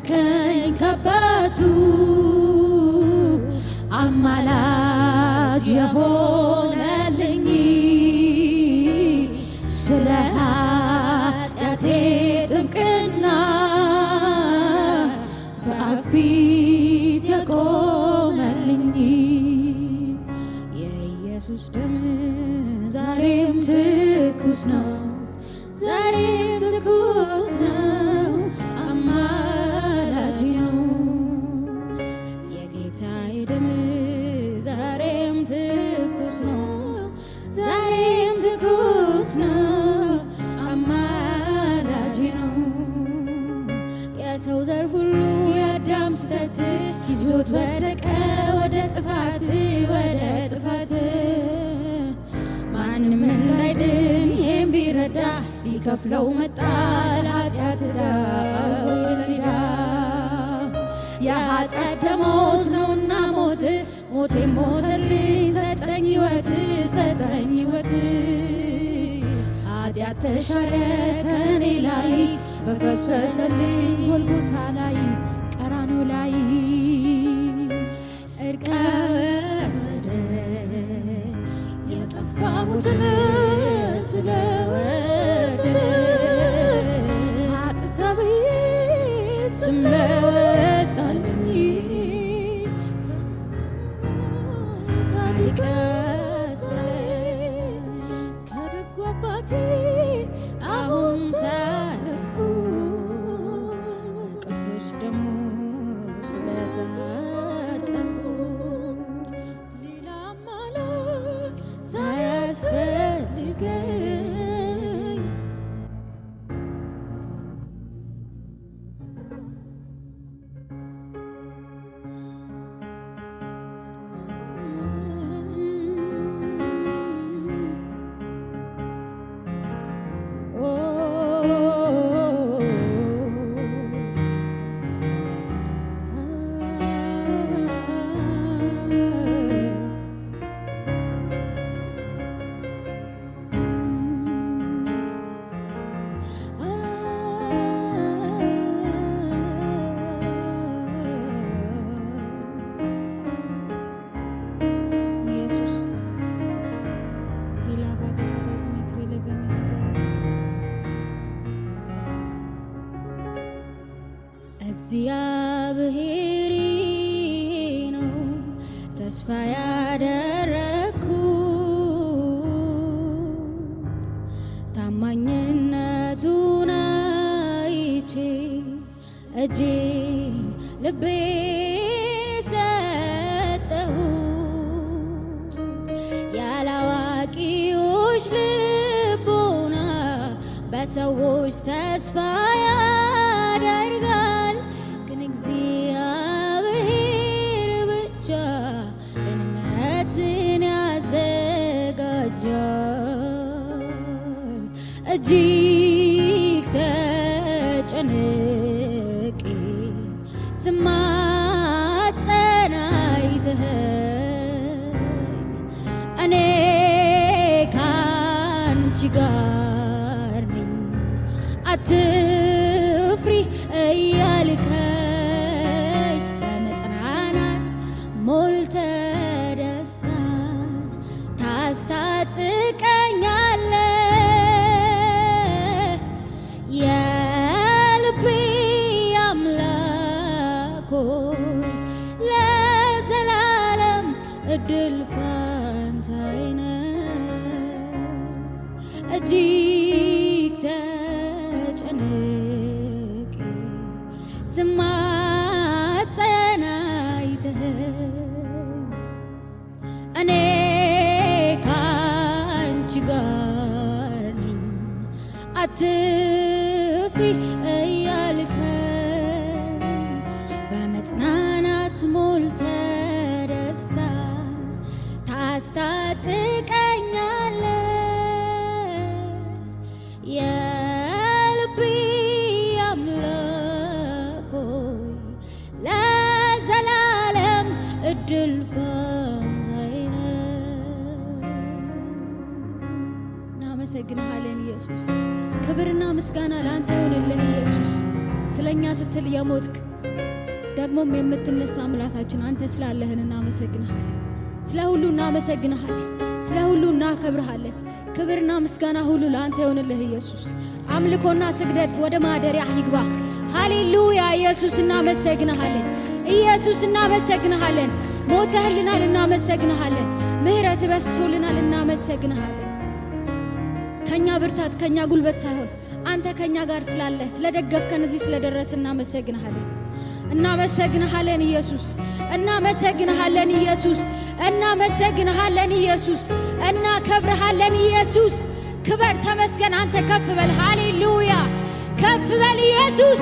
ያስታረቀኝ ከአባቱ አማላጅ የሆነልኝ ስለ ኃጢአቴ ጥብቅና በአብ ፊት የቆመልኝ የኢየሱስ ደም ዛሬም ትኩስ ነው፣ ዛሬም ትኩስ ነው፣ አማላጅ ነው። የጌታዬ ደም ዛሬም ትኩስ ነው፣ ዛሬም ትኩስ ነው፣ አማላጅ ነው። የሰው ዘር ሁሉ የአዳም ስተት ይዞት ወደቀ ወደ ጥፋት ወደ ጥፋት ማንም እንዳይድን ይሄን ቢረዳ ሊከፍለው መጣ ለኃጢአት ዕዳ ይለዳ የኃጢአት ደሞዝ ነውና ሞት ሞቴን ሞተልኝ ሰጠኝ ሕይወት ሰጠኝ ሕይወት ኃጢአት ተሻረ ከኔ ላይ በፈሰሰልኝ ጎልጎታ ላይ ቀራንዮ ላይ እርቅ ወረደ የጠፋሁትን ስለወደደ ኃጢአት ተብዬ ስም ለወጣልኝ ጻድቅ አስበለኝ ከደጉ አባቴ አሁን ታረኩ ቅዱስ ደሙ ስለተጠመኩ ሌላ አማላጅ ሳያስፈልገኝ እግዚአብሔር ነው ተስፋ ያደረኩ ታማኝነቱን አይቼ እጄን ልቤን ሰጠሁ ያላዋቂዎች ልቦና በሰዎች ተስፋ ያደርጋል እግዚአብሔር ብቻ ደህንነትን ያዘጋጃል። እጅግ ተጨንቄ ስማጸን አይተኸኝ እኔ ካንቺ ጋር ነኝ አትፍሪ እያልከኝ ሞልተ ደስታን ታስታጥቀኛለ የልቤ አምላክ ለዘላለም እድል ፋንታዬ ነህ እጅግ ተጨንቄ ስማጸን አይተኸኝ እኔ ካንቺ ጋር ነኝ አትፍሪ እያልከኝ በመጽናናት ሞልተ ደስታ ታስታጥቀኛለ የልቤ አምላክ ለዘላለም እድል እናመሰግንሃለን ኢየሱስ። ክብርና ምስጋና ለአንተ ይሁንልህ ኢየሱስ። ስለኛ ስትል የሞትክ ደግሞም የምትነሳ አምላካችን አንተ ስላለህን እናመሰግንሃለን። ስለ ሁሉ እናመሰግንሃለን። ስለ ሁሉ እናከብርሃለን። ክብርና ምስጋና ሁሉ ለአንተ ይሁንልህ ኢየሱስ። አምልኮና ስግደት ወደ ማደሪያህ ይግባ። ሃሌሉያ ኢየሱስ እናመሰግንሃለን። ኢየሱስ እናመሰግንሃለን። ሞተህልናል እናመሰግንሃለን። ምህረት በስቶልናል እናመሰግንሃለን። ከኛ ብርታት ከኛ ጉልበት ሳይሆን አንተ ከኛ ጋር ስላለህ ስለደገፍከን እዚህ ስለደረስ እናመሰግንሃለን። እናመሰግንሃለን ኢየሱስ። እናመሰግንሃለን ኢየሱስ። እናመሰግንሃለን ኢየሱስ። እናከብርሃለን ኢየሱስ። ክበር ተመስገን አንተ ከፍ በል። ሃሌሉያ ከፍ በል ኢየሱስ።